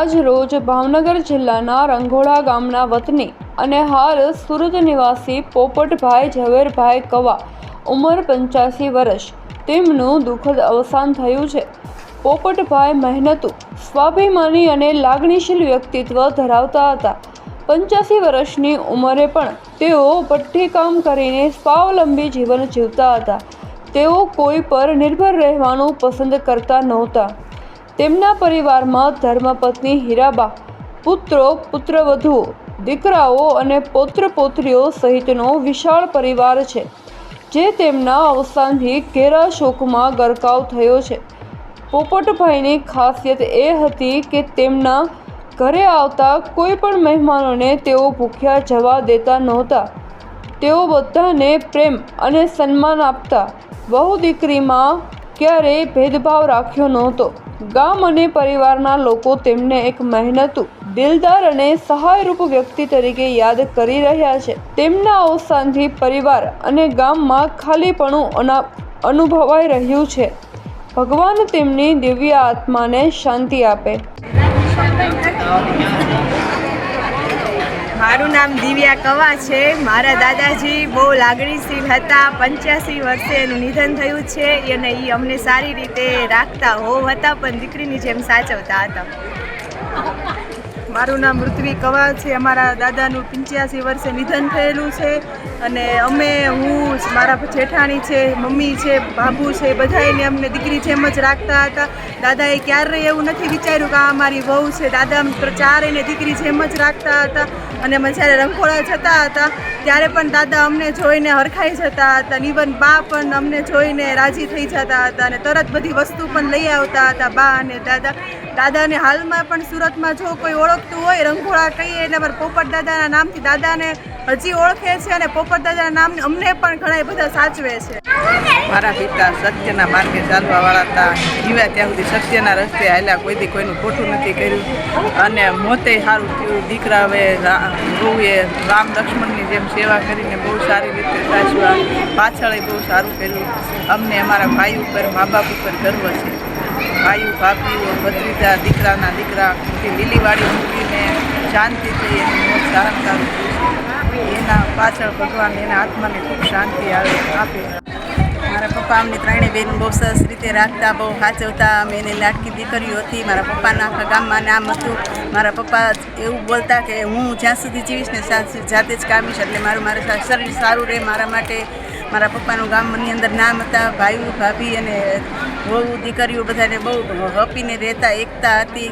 આજ રોજ ભાવનગર જિલ્લાના રંઘોળા ગામના વતની અને હાલ સુરત નિવાસી પોપટભાઈ ઝવેરભાઈ કવા ઉંમર 85 વર્ષ તેમનું દુઃખદ અવસાન થયું છે। પોપટભાઈ મહેનતુ, સ્વાભિમાની અને લાગણીશીલ વ્યક્તિત્વ ધરાવતા હતા। 85 વર્ષની ઉંમરે પણ તેઓ ભઠ્ઠીકામ કરીને સ્વાવલંબી જીવન જીવતા હતા। તેઓ કોઈ પર નિર્ભર રહેવાનું પસંદ કરતા નહોતા। તેમના પરિવારમાં ધર્મપત્ની હીરાબા, પુત્રો, પુત્રવધુઓ, દીકરાઓ અને પૌત્ર પૌત્રીઓ સહિતનો વિશાળ પરિવાર છે, જે તેમના અવસાનથી ઘેરા શોકમાં ગરકાવ થયો છે। પોપટભાઈની ખાસિયત એ હતી કે તેમના ઘરે આવતા કોઈ પણ મહેમાનોને તેઓ ભૂખ્યા જવા દેતા નહોતા। તેઓ બધાને પ્રેમ અને સન્માન આપતા। વહુ દીકરીમાં ક્યારેય ભેદભાવ રાખ્યો નહોતો। ગામ અને પરિવારના લોકો તેમને એક મહેનતુ, દિલદાર અને સહાયરૂપ વ્યક્તિ તરીકે યાદ કરી રહ્યા છે। તેમના અવસાનથી પરિવાર અને ગામમાં ખાલીપણું અનુભવાઈ રહ્યું છે। ભગવાન તેમની દિવ્ય આત્માને શાંતિ આપે। મારું નામ દિવ્યા કવા છે। મારા દાદાજી બહુ લાગણીશીલ હતા। 85 વર્ષે એનું નિધન થયું છે અને એ અમને સારી રીતે રાખતા હતા, પણ દીકરીની જેમ સાચવતા હતા। મારું નામ ઋત્વી કવા છે। અમારા દાદાનું 85 વર્ષે નિધન થયેલું છે અને હું, મારા જેઠાણી છે, મમ્મી છે, બાબુ છે, બધાને અમને દીકરી જેમ જ રાખતા હતા। દાદાએ ક્યારેય એવું નથી વિચાર્યું કે આ અમારી વહુ છે। દાદા ચારેયને દીકરી જેમ જ રાખતા હતા અને અમે જ્યારે રંઘોળા જતા હતા ત્યારે પણ દાદા અમને જોઈને હરખાઈ જતા હતા। ઇવન બા પણ અમને જોઈને રાજી થઈ જતા હતા અને તરત બધી વસ્તુ પણ લઈ આવતા હતા બા અને દાદાને હાલમાં પણ સુરતમાં જો કોઈ ઓળખતું હોય, રંઘોળા કહીએ એટલે અમારા પોપટ દાદાના નામથી દાદાને હજી ઓળખે છે અને પોપટ દાદાના નામ અમને પણ ઘણા બધા સાચવે છે। મારા પિતા સત્યના માર્ગે ચાલવાવાળા હતા। જીવ્યા ત્યાં સુધી સત્યના રસ્તે હાલ્યા, કોઈથી કોઈનું ખોટું નથી કર્યું અને મોતે સારું થયું। દીકરા વહુએ રામ લક્ષ્મણની જેમ સેવા કરીને બહુ સારી રીતે સાચવા, પાછળ બહુ સારું કર્યું। અમને અમારા ભાઈ ઉપર, મા બાપ ઉપર ગર્વ છે। ભાઈઓ, ભાભીઓ, ભત્રીજા, દીકરાના દીકરા લીલીવાડી મૂકીને શાંતિથી એનું મોત સારામાં સારું થયું છે। એના પાછળ ભગવાન એના આત્માને ખૂબ શાંતિ આપે। મારા પપ્પા અમને ત્રણેય બેન બહુ સરસ રીતે રાખતા, બહુ સાચવતા। અમે એની લાડકી દીકરીઓ હતી। મારા પપ્પાના આખા ગામમાં નામ હતું। મારા પપ્પા એવું બોલતા કે હું જ્યાં સુધી જીવીશ ને જાતે જ કામીશ, એટલે મારું શરીર સારું રહે મારા માટે। મારા પપ્પાનું ગામની અંદર નામ હતા। ભાઈઓ, ભાભી અને વહુ દીકરીઓ બધાને બહુ હપીને રહેતા, એકતા હતી।